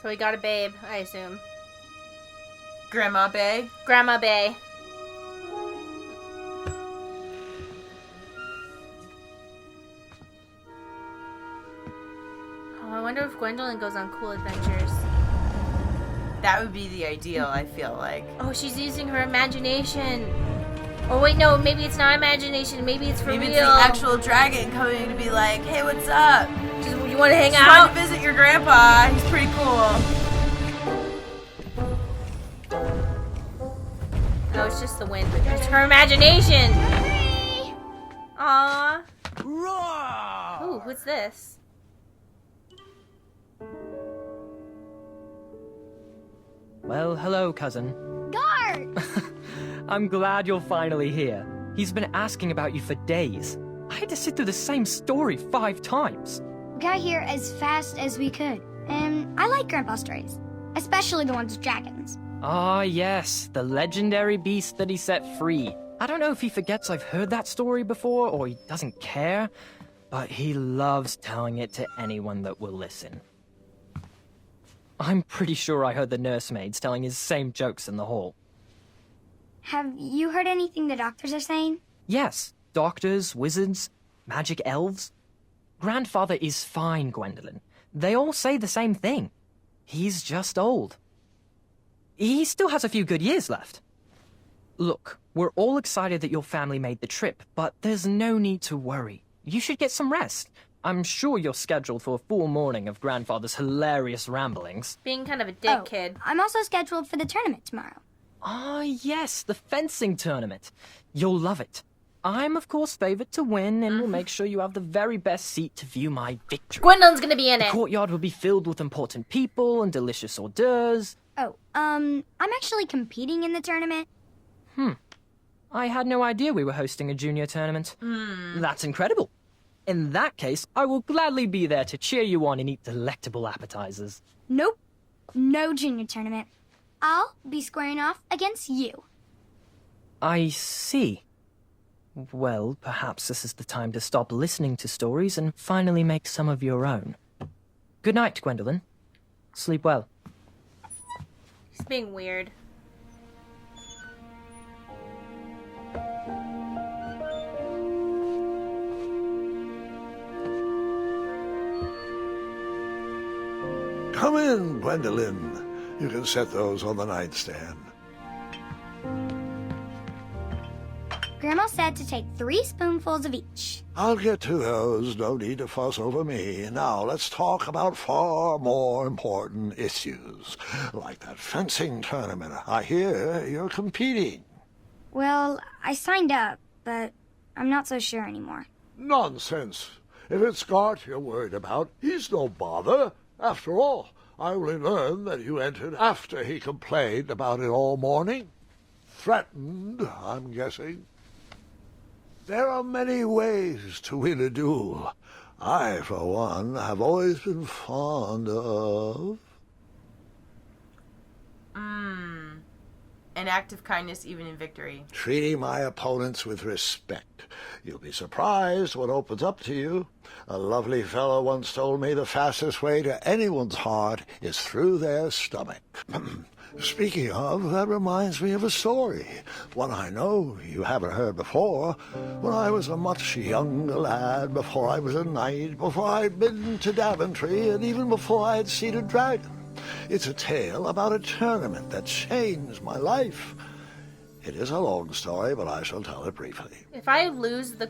So we got a babe, I assume. Grandma Bay. Grandma Bay. Oh, I wonder if Gwendolyn goes on cool adventures. That would be the ideal, I feel like. Oh, she's using her imagination. Oh, wait, no, maybe it's not imagination. Maybe it's for real. Maybe it's the actual dragon coming to be like, hey, what's up? You want to hang Just out? wanted to visit your grandpa. He's pretty cool. Oh, it's just the wind. It's her imagination. Aww. Roar! Ooh, what's this? Well, hello, cousin. Guard! I'm glad you're finally here. He's been asking about you for days. I had to sit through the same story 5 times. We got here as fast as we could. And I like Grandpa's stories. Especially the ones with dragons. Ah, yes, the legendary beast that he set free. I don't know if he forgets I've heard that story before or he doesn't care, but he loves telling it to anyone that will listen. I'm pretty sure I heard the nursemaids telling his same jokes in the hall. Have you heard anything the doctors are saying? Yes, doctors, wizards, magic elves. Grandfather is fine, Gwendolyn. They all say the same thing. He's just old. He still has a few good years left. Look, we're all excited that your family made the trip, but there's no need to worry. You should get some rest. I'm sure you're scheduled for a full morning of Grandfather's hilarious ramblings. Being kind of a dick Oh, kid. I'm also scheduled for the tournament tomorrow. Ah, yes, the fencing tournament. You'll love it. I'm, of course, favored to win, and will make sure you have the very best seat to view my victory. Gwendolyn's gonna be in The it. courtyard will be filled with important people and delicious hors d'oeuvres. Oh, I'm actually competing in the tournament. I had no idea we were hosting a junior tournament. That's incredible. In that case, I will gladly be there to cheer you on and eat delectable appetizers. Nope. No junior tournament. I'll be squaring off against you. I see. Well, perhaps this is the time to stop listening to stories and finally make some of your own. Good night, Gwendolyn. Sleep well. He's being weird. Come in, Gwendolyn. You can set those on the nightstand. Grandma said to take 3 spoonfuls of each. I'll get to those. No need to fuss over me. Now, let's talk about far more important issues, like that fencing tournament. I hear you're competing. Well, I signed up, but I'm not so sure anymore. Nonsense. If it's Scott you're worried about, he's no bother. After all, I only learned that you entered after he complained about it all morning. Threatened, I'm guessing. There are many ways to win a duel. I, for one, have always been fond of... An act of kindness even in victory. treating my opponents with respect. You'll be surprised what opens up to you. A lovely fellow once told me the fastest way to anyone's heart is through their stomach. Speaking of, that reminds me of a story, one I know you haven't heard before. When I was a much younger lad, before I was a knight, before I'd been to Daventry, and even before I'd seen a dragon. It's a tale about a tournament that changed my life. It is a long story, but I shall tell it briefly. If I lose the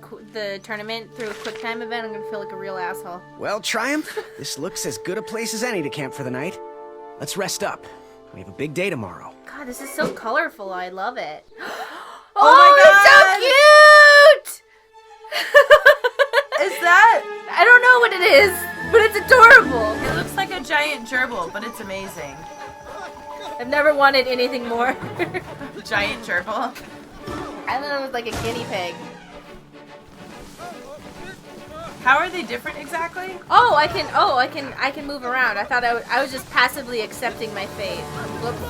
tournament through a quick time event, I'm gonna feel like a real asshole. Well, Triumph, this looks as good a place as any to camp for the night. Let's rest up. We have a big day tomorrow. God, this is so colorful. I love it. Oh my it's so cute! Is that? I don't know what it is, but it's adorable. It looks like a giant gerbil, but it's amazing. I've never wanted anything more. Giant gerbil. I thought it was like a guinea pig. How are they different exactly? I can move around. I thought I was just passively accepting my fate. Whoops.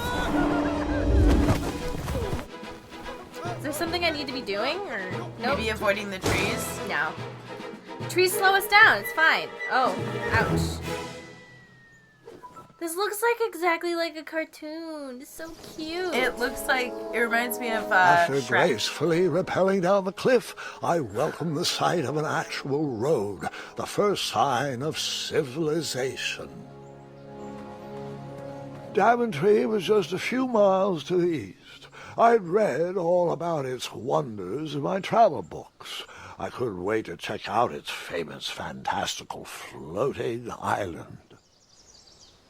Is there something I need to be doing, or nope? Maybe avoiding the trees? No. Trees slow us down. It's fine. Oh, ouch. This looks like exactly like a cartoon. It's so cute. It looks like, it reminds me of After Shrek. gracefully rappelling down the cliff, I welcome the sight of an actual road, the first sign of civilization. Daventry was just a few miles to the east. I'd read all about its wonders in my travel books. I couldn't wait to check out its famous, fantastical floating island.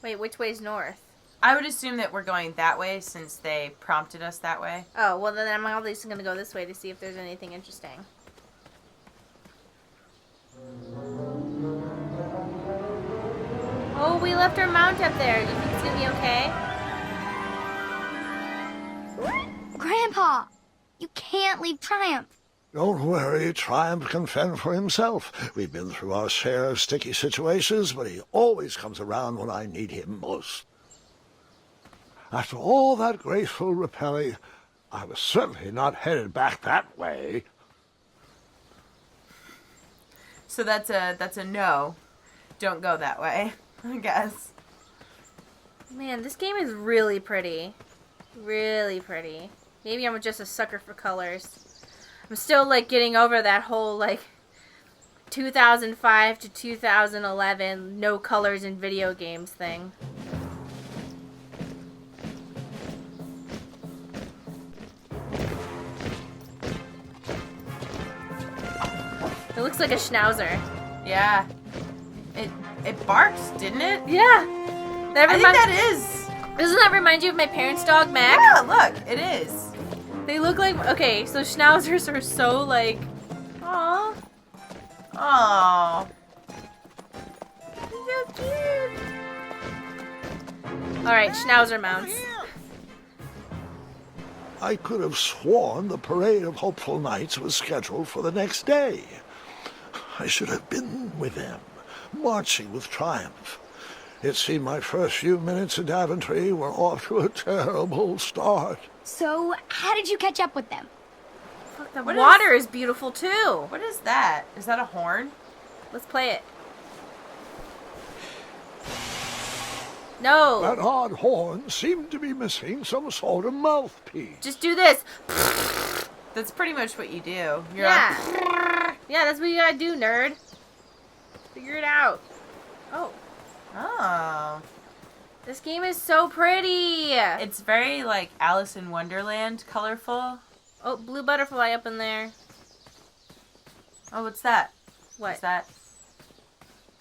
Wait, which way's north? I would assume that we're going that way since they prompted us that way. Oh, well then I'm obviously going to go this way to see if there's anything interesting. Oh, we left our mount up there. Do you think it's going to be okay? Grandpa, you can't leave Triumph. Don't worry, Triumph can fend for himself. We've been through our share of sticky situations, but he always comes around when I need him most. After all that graceful rappelling, I was certainly not headed back that way. So that's a no. Don't go that way, I guess. Man, this game is really pretty. Really pretty. Maybe I'm just a sucker for colors. I'm still, like, getting over that whole, like, 2005 to 2011 no colors in video games thing. It looks like a schnauzer. Yeah. It barks, didn't it? Yeah. That I think that is. Doesn't that remind you of my parents' dog, Mac? Yeah, look, it is. They look like... Okay, so schnauzers are so, like... Aww. Aww. So cute. Alright, schnauzer mounts. I could have sworn the parade of hopeful knights was scheduled for the next day. I should have been with them, marching with Triumph. It seemed my first few minutes in Daventry were off to a terrible start. So, how did you catch up with them? Look, the What water is beautiful, too. What is that? Is that a horn? Let's play it. No. That odd horn seemed to be missing some sort of mouthpiece. Just do this. That's pretty much what you do. You're Yeah. like, Yeah, that's what you gotta do, nerd. Figure it out. Oh. oh. This game is so pretty. It's very, like, Alice in Wonderland colorful. Oh, blue butterfly up in there. Oh, what's that? What? What's that?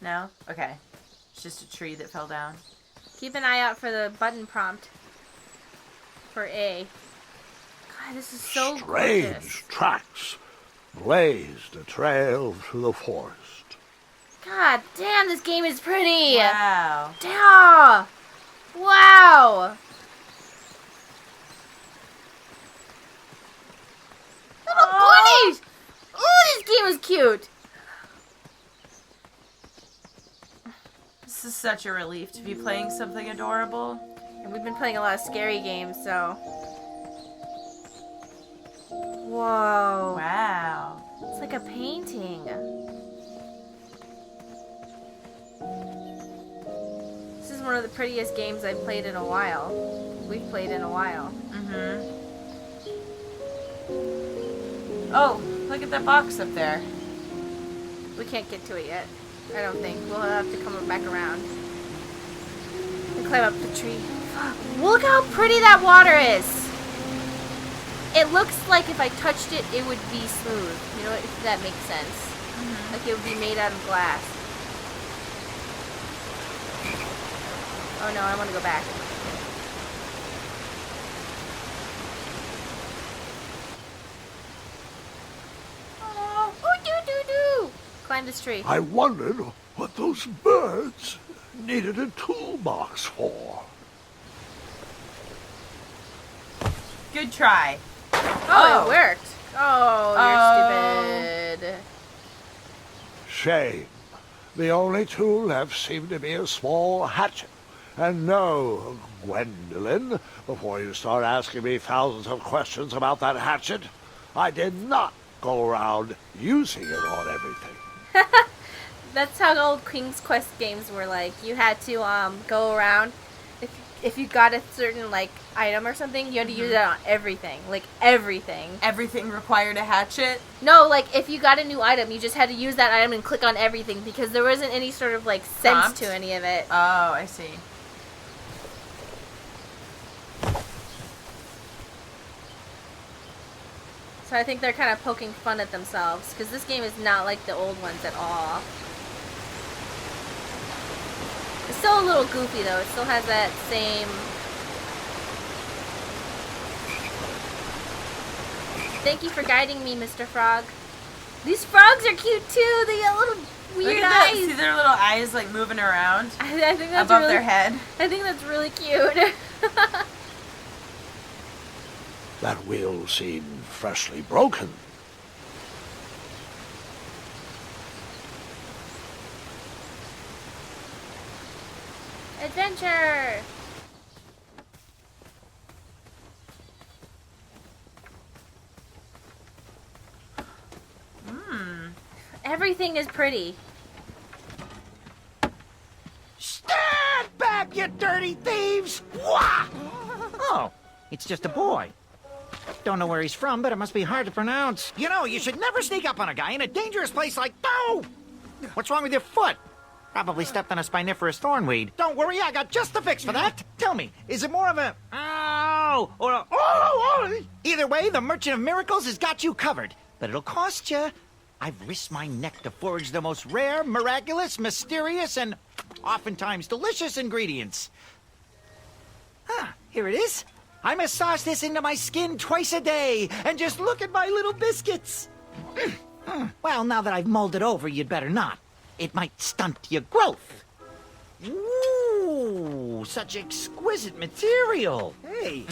No? Okay. It's just a tree that fell down. Keep an eye out for the button prompt. For A. God, this is so Strange gorgeous. tracks blazed a trail through the forest. God damn, this game is pretty. Wow. Damn. Wow. Little bunnies. Oh, this game is cute. This is such a relief to be playing something adorable. And we've been playing a lot of scary games, so. Whoa. Wow. It's like a painting. This is one of the prettiest games I've played in a while. We've played in a while. Mm-hmm. Oh, look at that box up there. We can't get to it yet. I don't think. We'll have to come back around. And climb up the tree. Look how pretty that water is! It looks like if I touched it, it would be smooth. You know, if that makes sense. Mm-hmm. Like it would be made out of glass. Oh no, I want to go back. Oh, do. Climb this tree. I wondered what those birds needed a toolbox for. Good try. Oh, it worked. Oh, you're stupid. Shame. The only tool left seemed to be a small hatchet. And no, Gwendolyn, before you start asking me thousands of questions about that hatchet, I did not go around using it on everything. That's how old King's Quest games were like. You had to go around. If you got a certain like item or something, you had to use it on everything. Like everything. Everything required a hatchet? No, like if you got a new item, you just had to use that item and click on everything because there wasn't any sort of like sense Prompt? to any of it. Oh, I see. So I think they're kind of poking fun at themselves because this game is not like the old ones at all. It's still a little goofy though. It still has that same... Thank you for guiding me, Mr. Frog. These frogs are cute too. They got little weird Look at eyes. that. See their little eyes like moving around I think that's above really, their head. I think that's really cute. That wheel seemed freshly broken. Adventure! Everything is pretty. Stand back, you dirty thieves! Wah! Oh, it's just a boy. Don't know where he's from, but it must be hard to pronounce. You know, you should never sneak up on a guy in a dangerous place like... Oh! What's wrong with your foot? Probably stepped on a spiniferous thornweed. Don't worry, I got just the fix for that. Tell me, is it more of a... Ow! Or a... Oh! Either way, the Merchant of Miracles has got you covered. But it'll cost you. I've risked my neck to forage the most rare, miraculous, mysterious, and oftentimes delicious ingredients. Here it is. I massage this into my skin twice a day, and just look at my little biscuits. Well, now that I've mulled it over, you'd better not. It might stunt your growth. Ooh, such exquisite material. Hey.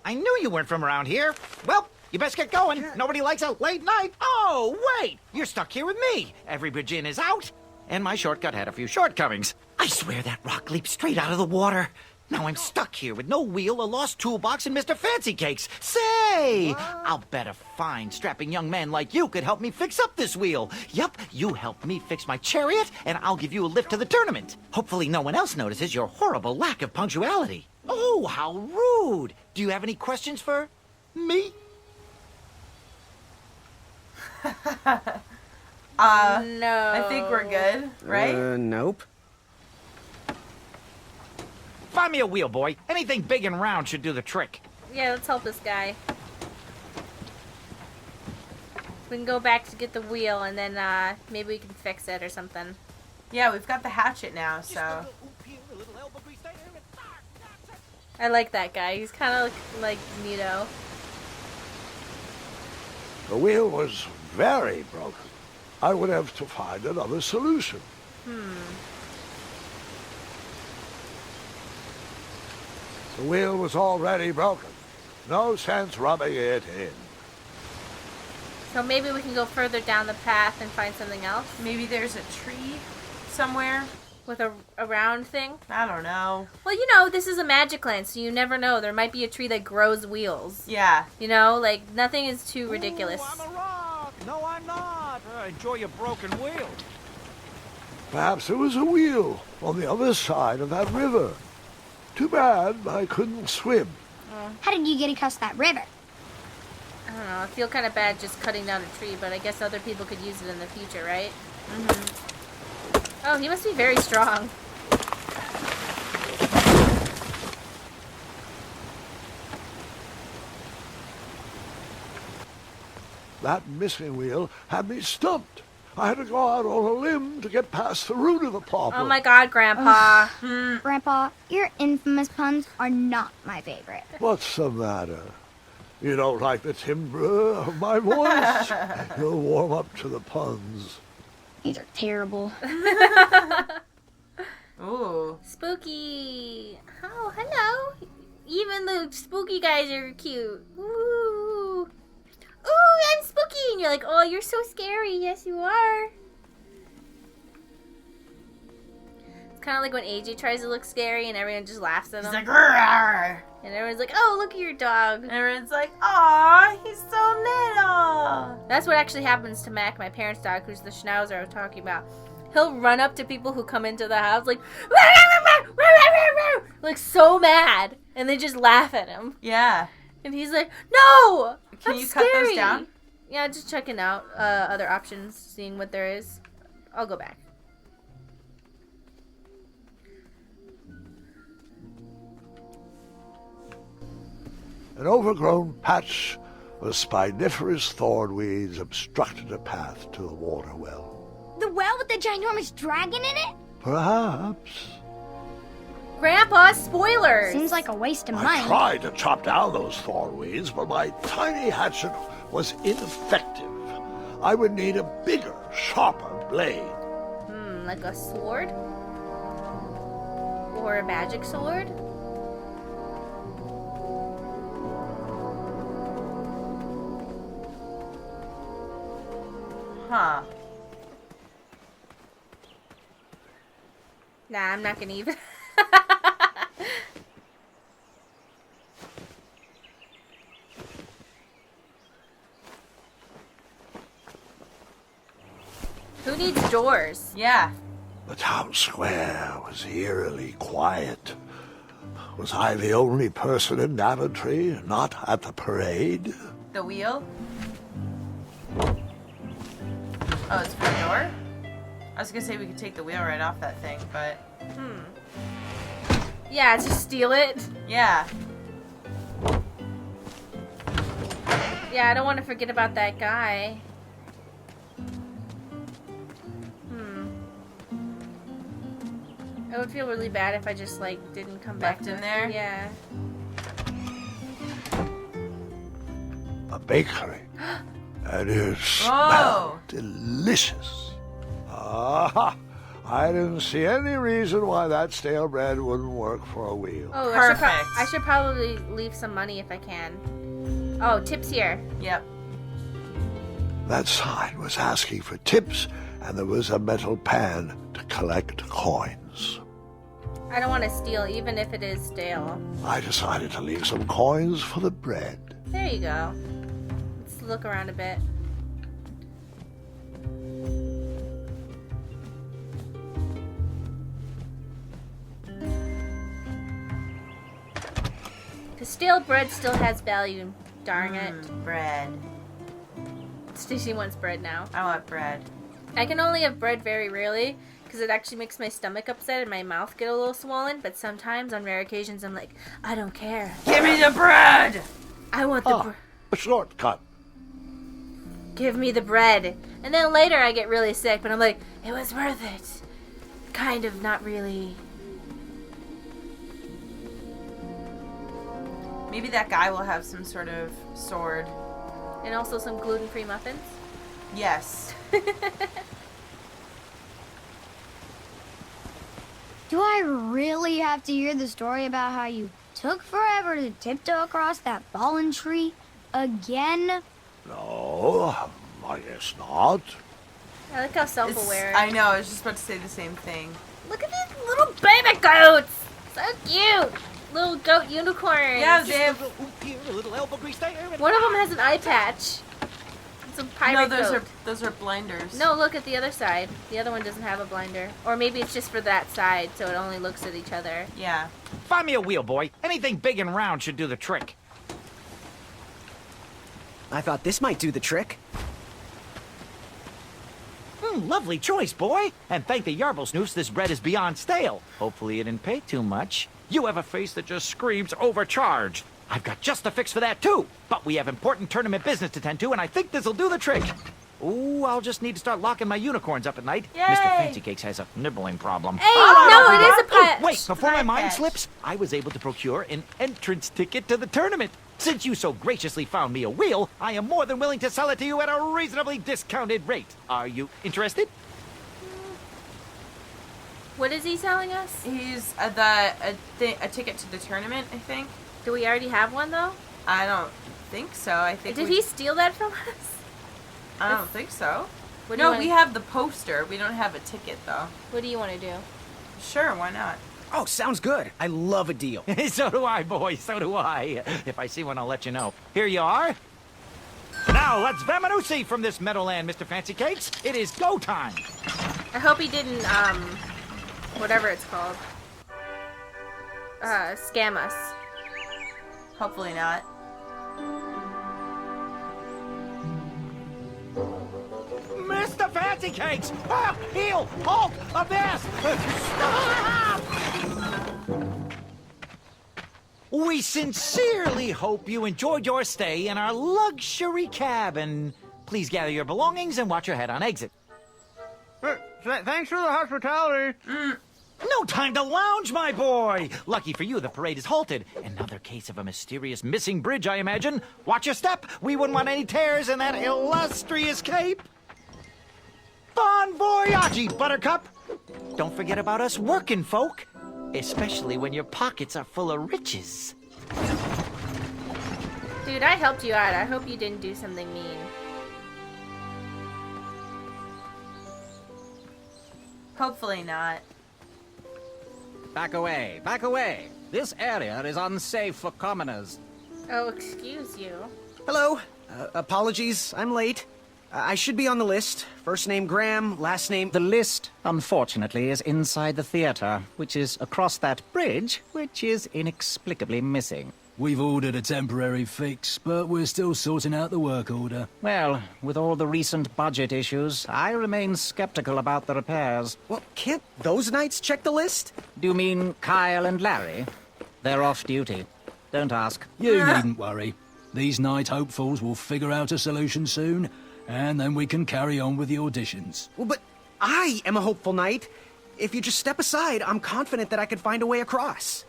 I knew you weren't from around here. Well, you best get going. Nobody likes a late night. Oh, wait. You're stuck here with me. Every bridge in is out. And my shortcut had a few shortcomings. I swear that rock leaped straight out of the water. Now I'm stuck here with no wheel, a lost toolbox, and Mr. Fancy Cakes. Say, I'll bet a fine, strapping young man like you could help me fix up this wheel. Yup, you help me fix my chariot, and I'll give you a lift to the tournament. Hopefully no one else notices your horrible lack of punctuality. Oh, how rude. Do you have any questions for me? No. I think we're good, right? Nope. Find me a wheel, boy. Anything big and round should do the trick. Yeah, let's help this guy. We can go back to get the wheel, and then maybe we can fix it or something. Yeah, we've got the hatchet now, so... I like that guy. He's kind of like Nito. The wheel was very broken. I would have to find another solution. The wheel was already broken. No sense rubbing it in. So maybe we can go further down the path and find something else Maybe there's a tree somewhere? with a round thing. I don't know. Well, you know, this is a magic land, so you never know. There might be a tree that grows wheels. Yeah. You know, like nothing is too ridiculous. Ooh, I'm a rock. No, I'm not. Enjoy your broken wheel. Perhaps there was a wheel on the other side of that river. Too bad I couldn't swim. How did you get across that river? I don't know. I feel kind of bad just cutting down a tree, but I guess other people could use it in the future, right? Oh, he must be very strong. That missing wheel had me stumped. I had to go out on a limb to get past the root of the problem. Oh my God, Grandpa. Grandpa, your infamous puns are not my favorite. What's the matter? You don't like the timbre of my voice? You'll warm up to the puns. These are terrible. Ooh. Spooky. Oh, hello. Even the spooky guys are cute. Ooh. Ooh, I'm spooky. And you're like, oh, you're so scary. Yes, you are. It's Kind of like when AJ tries to look scary and everyone just laughs at him. He's like, "Rawr." And everyone's like, oh, look at your dog. And everyone's like, aw, he's so little. That's what actually happens to Mac, my parents' dog, who's the schnauzer I was talking about. He'll run up to people who come into the house like, like so mad. And they just laugh at him. Yeah. And he's like, no! Can that's you cut scary. those down? Yeah, just checking out other options, seeing what there is. I'll go back. An overgrown patch of spiniferous thornweeds obstructed a path to the water well. The well with the ginormous dragon in it? Perhaps. Grandpa, spoilers! Seems like a waste of I money. tried to chop down those thornweeds, but my tiny hatchet was ineffective. I would need a bigger, sharper blade. Like a sword? Or a magic sword? Huh. Nah, I'm not gonna even. Who needs doors? Yeah. The town square was eerily quiet. Was I the only person in Daventry not at the parade? The wheel? Oh, it's for the door? I was gonna say we could take the wheel right off that thing, but... Yeah, just steal it. Yeah. Yeah, I don't want to forget about that guy. I would feel really bad if I just, like, didn't come back Left in there? Yeah. A bakery. And it Whoa. smelled delicious. Ah, I didn't see any reason why that stale bread wouldn't work for a wheel. Oh, Perfect. I should probably leave some money if I can. Oh, tips here. Yep. That sign was asking for tips, and there was a metal pan to collect coins. I don't want to steal, even if it is stale. I decided to leave some coins for the bread. There you go. Let's look around a bit. The stale bread still has value. Darn it. Bread. Stacey wants bread now. I want bread. I can only have bread very rarely because it actually makes my stomach upset and my mouth get a little swollen. But sometimes, on rare occasions, I'm like, I don't care. Give me the bread! I want the bread. A shortcut. Give me the bread. And then later I get really sick, but I'm like, it was worth it. Kind of, not really. Maybe that guy will have some sort of sword. And also some gluten-free muffins. Yes. Do I really have to hear the story about how you took forever to tiptoe across that fallen tree again? No, I guess not. I like how self-aware. I know, I was just about to say the same thing. Look at these little baby goats. So cute. Little goat unicorns. Yeah, they have... A little elbow grease there. One of them has an eye patch. It's a pirate goat. those are blinders. No, look at the other side. The other one doesn't have a blinder. Or maybe it's just for that side, so it only looks at each other. Yeah. Find me a wheel, boy. Anything big and round should do the trick. I thought this might do the trick. Lovely choice, boy. And thank the Yarblesnoofs, this bread is beyond stale. Hopefully it didn't pay too much. You have a face that just screams overcharged. I've got just the fix for that, too. But we have important tournament business to tend to, and I think this'll do the trick. Ooh, I'll just need to start locking my unicorns up at night. Yay! Mr. Fancy Cakes has a nibbling problem. Hey, no, it is a patch. Wait, before my Eye mind patch. slips, I was able to procure an entrance ticket to the tournament. Since you so graciously found me a wheel, I am more than willing to sell it to you at a reasonably discounted rate. Are you interested? What is he selling us? He's a ticket to the tournament, I think. Do we already have one, though? I don't think so. I think Did he steal that from us? I don't think so. What do you No, wanna- we have the poster. We don't have a ticket, though. What do you want to do? Sure, why not? Oh, sounds good. I love a deal. So do I, boy. So do I. If I see one, I'll let you know. Here you are. Now, let's vamoose from this Meadowland, Mr. Fancy Cakes. It is go time. I hope he didn't, whatever it's called, scam us. Hopefully not. Mr. Fancy Cakes! Ah, heel! Halt! Abyss! We sincerely hope you enjoyed your stay in our luxury cabin. Please gather your belongings and watch your head on exit. Thanks for the hospitality. No time to lounge, my boy! Lucky for you, the parade is halted. Another case of a mysterious missing bridge, I imagine. Watch your step. We wouldn't want any tears in that illustrious cape. Bon voyage, Buttercup! Don't forget about us working folk, especially when your pockets are full of riches. Dude, I helped you out. I hope you didn't do something mean. Hopefully not. Back away, back away. This area is unsafe for commoners. Oh, excuse you. Hello. Apologies, I'm late. I should be on the list. First name Graham, last name... The list, unfortunately, is inside the theater, which is across that bridge, which is inexplicably missing. We've ordered a temporary fix, but we're still sorting out the work order. Well, with all the recent budget issues, I remain skeptical about the repairs. Well, can't those knights check the list? Do you mean Kyle and Larry? They're off duty. Don't ask. You needn't worry. These night hopefuls will figure out a solution soon, and then we can carry on with the auditions. Well, but I am a hopeful knight. If you just step aside, I'm confident that I could find a way across.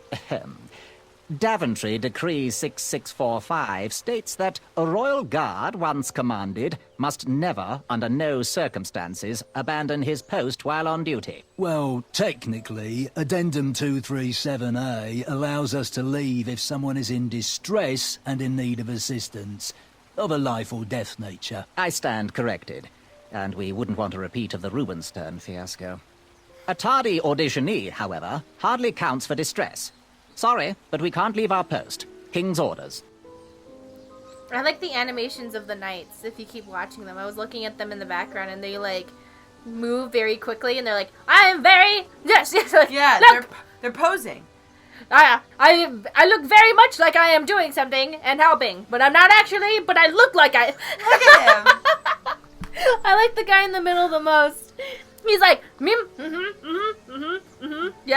Daventry Decree 6645 states that a royal guard once commanded must never, under no circumstances, abandon his post while on duty. Well, technically, Addendum 237A allows us to leave if someone is in distress and in need of assistance, of a life or death nature. I stand corrected, and we wouldn't want a repeat of the Rubenstern fiasco. A tardy auditionee, however, hardly counts for distress. Sorry, but we can't leave our post. King's orders. I like the animations of the knights, if you keep watching them. I was looking at them in the background, and they, like, move very quickly, and they're like, I'm very... Yes, yes, like, Yeah, look! they're posing. I look very much like I am doing something and helping, but I'm not actually, but I look like I... Look at him. I like the guy in the middle the most. He's like, yes.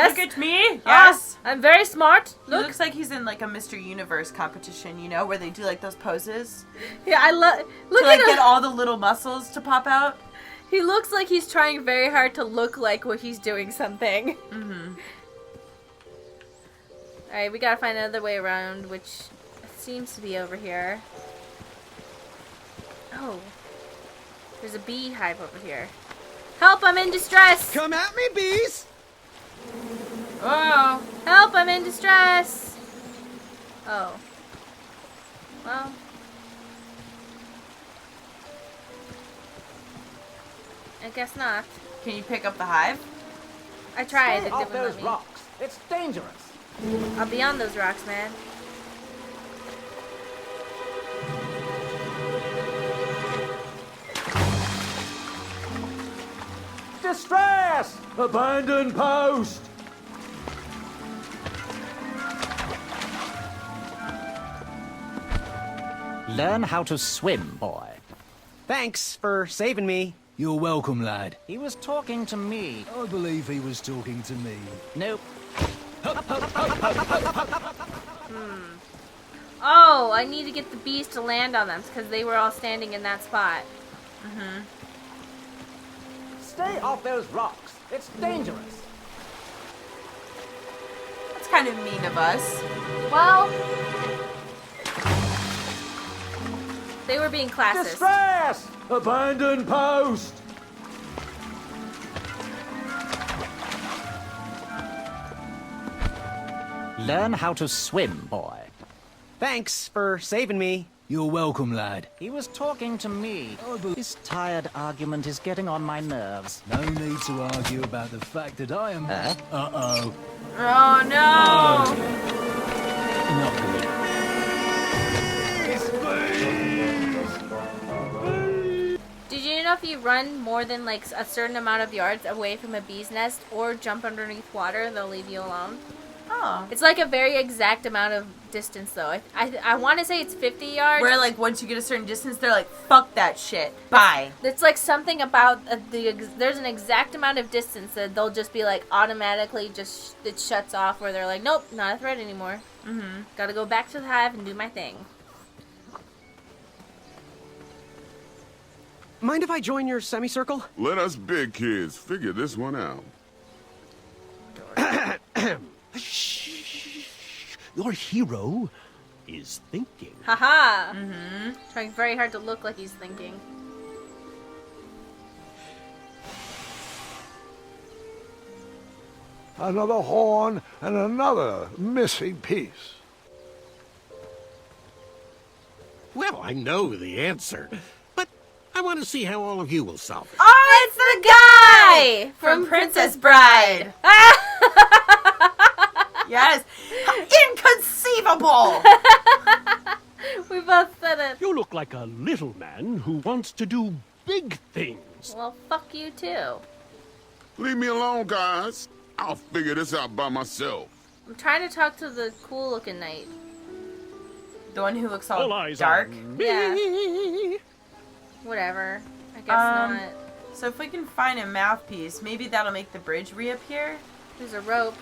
Look at me. Yes. I'm very smart. He Look. looks like he's in like a Mr. Universe competition, you know, where they do like those poses Yeah, I love. Look to like at get him. all the little muscles to pop out. He looks like he's trying very hard to look like what he's doing something. Mm-hmm. Alright, we gotta find another way around, which seems to be over here. Oh. There's a beehive over here. Help, I'm in distress! Come at me, bees! Oh. Help, I'm in distress! Oh. Well. I guess not. Can you pick up the hive? I tried, Stay it off didn't let those me. rocks. It's dangerous. I'll be on those rocks, man. Distress! Abandon post! Learn how to swim, boy. Thanks for saving me. You're welcome, lad. He was talking to me. I believe he was talking to me. Nope. Oh, I need to get the bees to land on them because they were all standing in that spot. Stay off those rocks. It's dangerous. That's kind of mean of us. Well, they were being classist. Distress! Abandon post! Learn how to swim, boy. Thanks for saving me. You're welcome, lad. He was talking to me. This tired argument is getting on my nerves. No need to argue about the fact that I am... Uh-oh. Oh no! Not good. Did you know if you run more than like a certain amount of yards away from a bee's nest or jump underneath water, they'll leave you alone? Oh. It's like a very exact amount of distance, though. I want to say it's 50 yards. Where, like, once you get a certain distance, they're like, fuck that shit. Bye. It's like something about there's an exact amount of distance that they'll just be like automatically it shuts off, where they're like, nope, not a threat anymore. Mm-hmm. Gotta go back to the hive and do my thing. Mind if I join your semicircle? Let us big kids figure this one out. Your hero is thinking. Haha. Mm-hmm. Trying very hard to look like he's thinking. Another horn and another missing piece. Well, I know the answer, but I want to see how all of you will solve it. Oh, it's the guy From Princess Bride. Yes. Inconceivable! We both said it. You look like a little man who wants to do big things. Well, fuck you too. Leave me alone, guys. I'll figure this out by myself. I'm trying to talk to the cool-looking knight. The one who looks all eyes dark? on me. Yeah. Whatever. I guess not. So if we can find a mouthpiece, maybe that'll make the bridge reappear? There's a rope.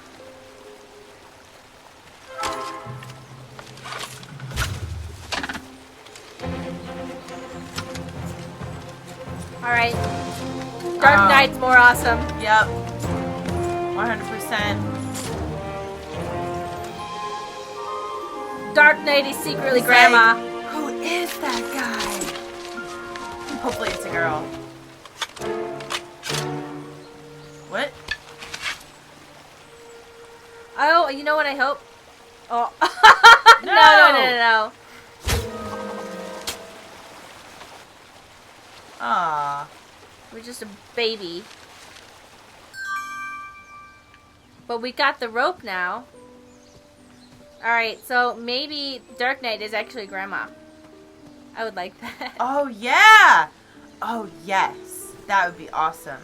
Alright. Dark Knight's more awesome. Yep. 100%. Dark Knight is secretly Grandma. Like, who is that guy? Hopefully it's a girl. What? Oh, you know what I hope? Oh. No! No. Aww. We're just a baby. But we got the rope now. Alright, so maybe Dark Knight is actually Grandma. I would like that. Oh, yeah! Oh, yes. That would be awesome.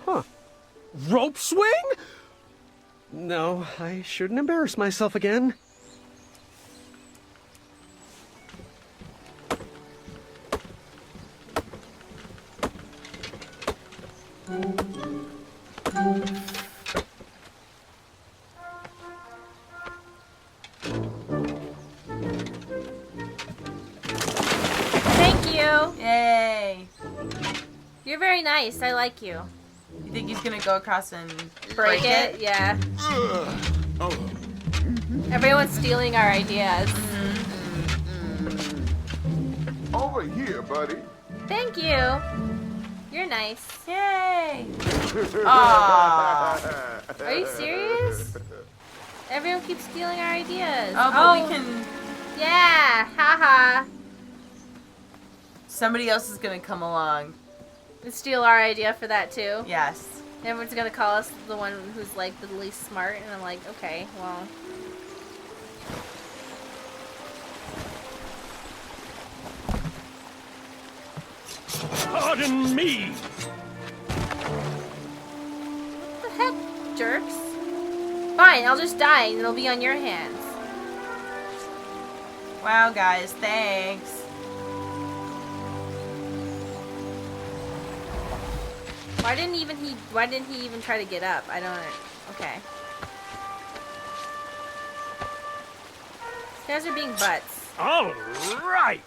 Huh. Rope swing? No, I shouldn't embarrass myself again. Thank you. Yay! You're very nice. I like you. You think he's gonna go across and Break it? Yeah. Oh, Everyone's stealing our ideas. over here, buddy. Thank you. You're nice. Yay! Aww. Are you serious? Everyone keeps stealing our ideas. Oh, but we can... Yeah. Haha. Somebody else is gonna come along. And steal our idea for that too. Yes. Everyone's gonna call us the one who's like the least smart, and I'm like, okay, well. Pardon me. What the heck, jerks? Fine, I'll just die and it'll be on your hands. Wow, guys, thanks. Why didn't he even try to get up? I don't. Okay. These guys are being butts. All right.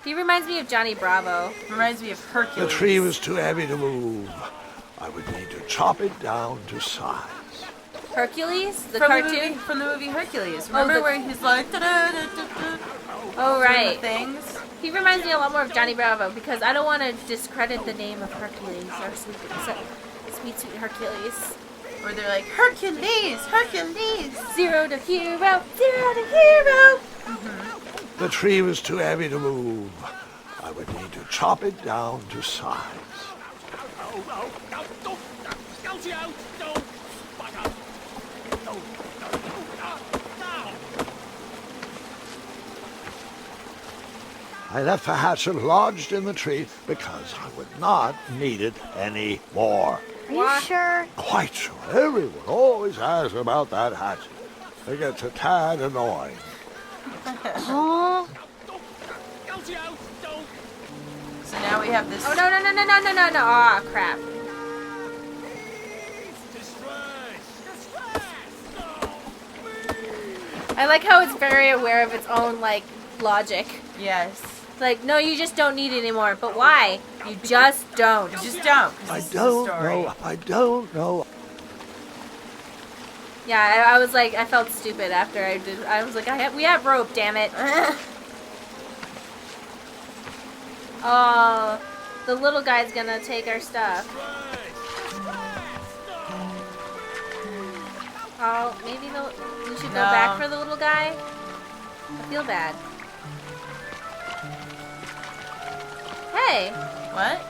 He reminds me of Johnny Bravo. Reminds me of The Hercules. tree was too heavy to move. I would need to chop it down to size. Hercules, the from cartoon. from the movie Hercules. Remember the- where he's like, da-da-da-da-da, Oh doing right. the things? He reminds me a lot more of Johnny Bravo because I don't want to discredit the name of Hercules or sweet Hercules. Or they're like, Hercules, Hercules. Zero to hero, zero to hero. The tree was too heavy to move. I would need to chop it down to size. I left the hatchet lodged in the tree because I would not need it anymore. Are you sure? Quite sure. Everyone always asks about that hatchet. It gets a tad annoying. Huh? So now we have this. Oh, no. Aw, crap. I like how it's very aware of its own, like, logic. Yes. Like, no, you just don't need it anymore. But why? You just don't. You just don't. I don't know. Yeah, I was like, I felt stupid after I did. I was like, we have rope, damn it. Oh, the little guy's gonna take our stuff. Oh, maybe we should go back for the little guy? I feel bad. Hey. What?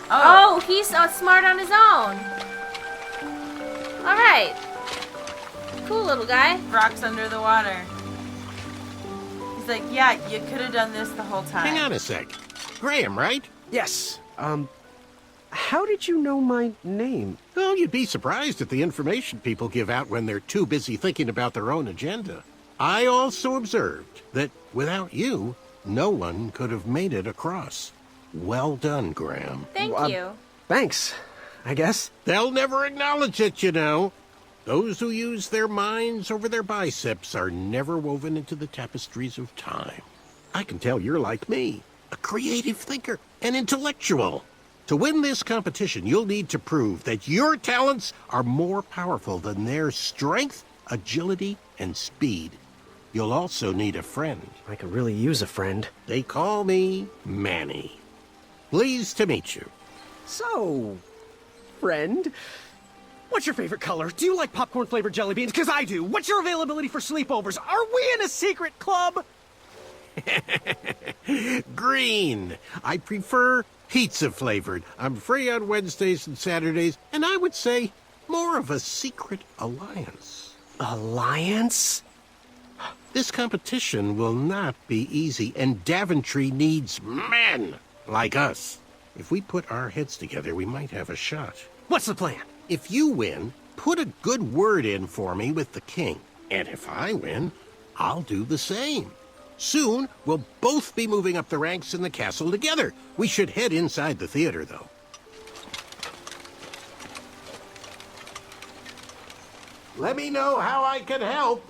Oh, he's smart on his own. Alright. Cool little guy. Rocks under the water. He's like, yeah, you could have done this the whole time. Hang on a sec. Graham, right? Yes. How did you know my name? Well, you'd be surprised at the information people give out when they're too busy thinking about their own agenda. I also observed that without you, no one could have made it across. Well done, Graham. Thank you. Thanks, I guess. They'll never acknowledge it, you know. Those who use their minds over their biceps are never woven into the tapestries of time. I can tell you're like me, a creative thinker, an intellectual. To win this competition, you'll need to prove that your talents are more powerful than their strength, agility, and speed. You'll also need a friend. I could really use a friend. They call me Manny. Pleased to meet you. So, friend, what's your favorite color? Do you like popcorn-flavored jelly beans? Because I do. What's your availability for sleepovers? Are we in a secret club? Green. I prefer pizza-flavored. I'm free on Wednesdays and Saturdays, and I would say more of a secret alliance. Alliance? This competition will not be easy, and Daventry needs men like us. If we put our heads together, we might have a shot. What's the plan? If you win, put a good word in for me with the king. And if I win, I'll do the same. Soon, we'll both be moving up the ranks in the castle together. We should head inside the theater, though. Let me know how I can help.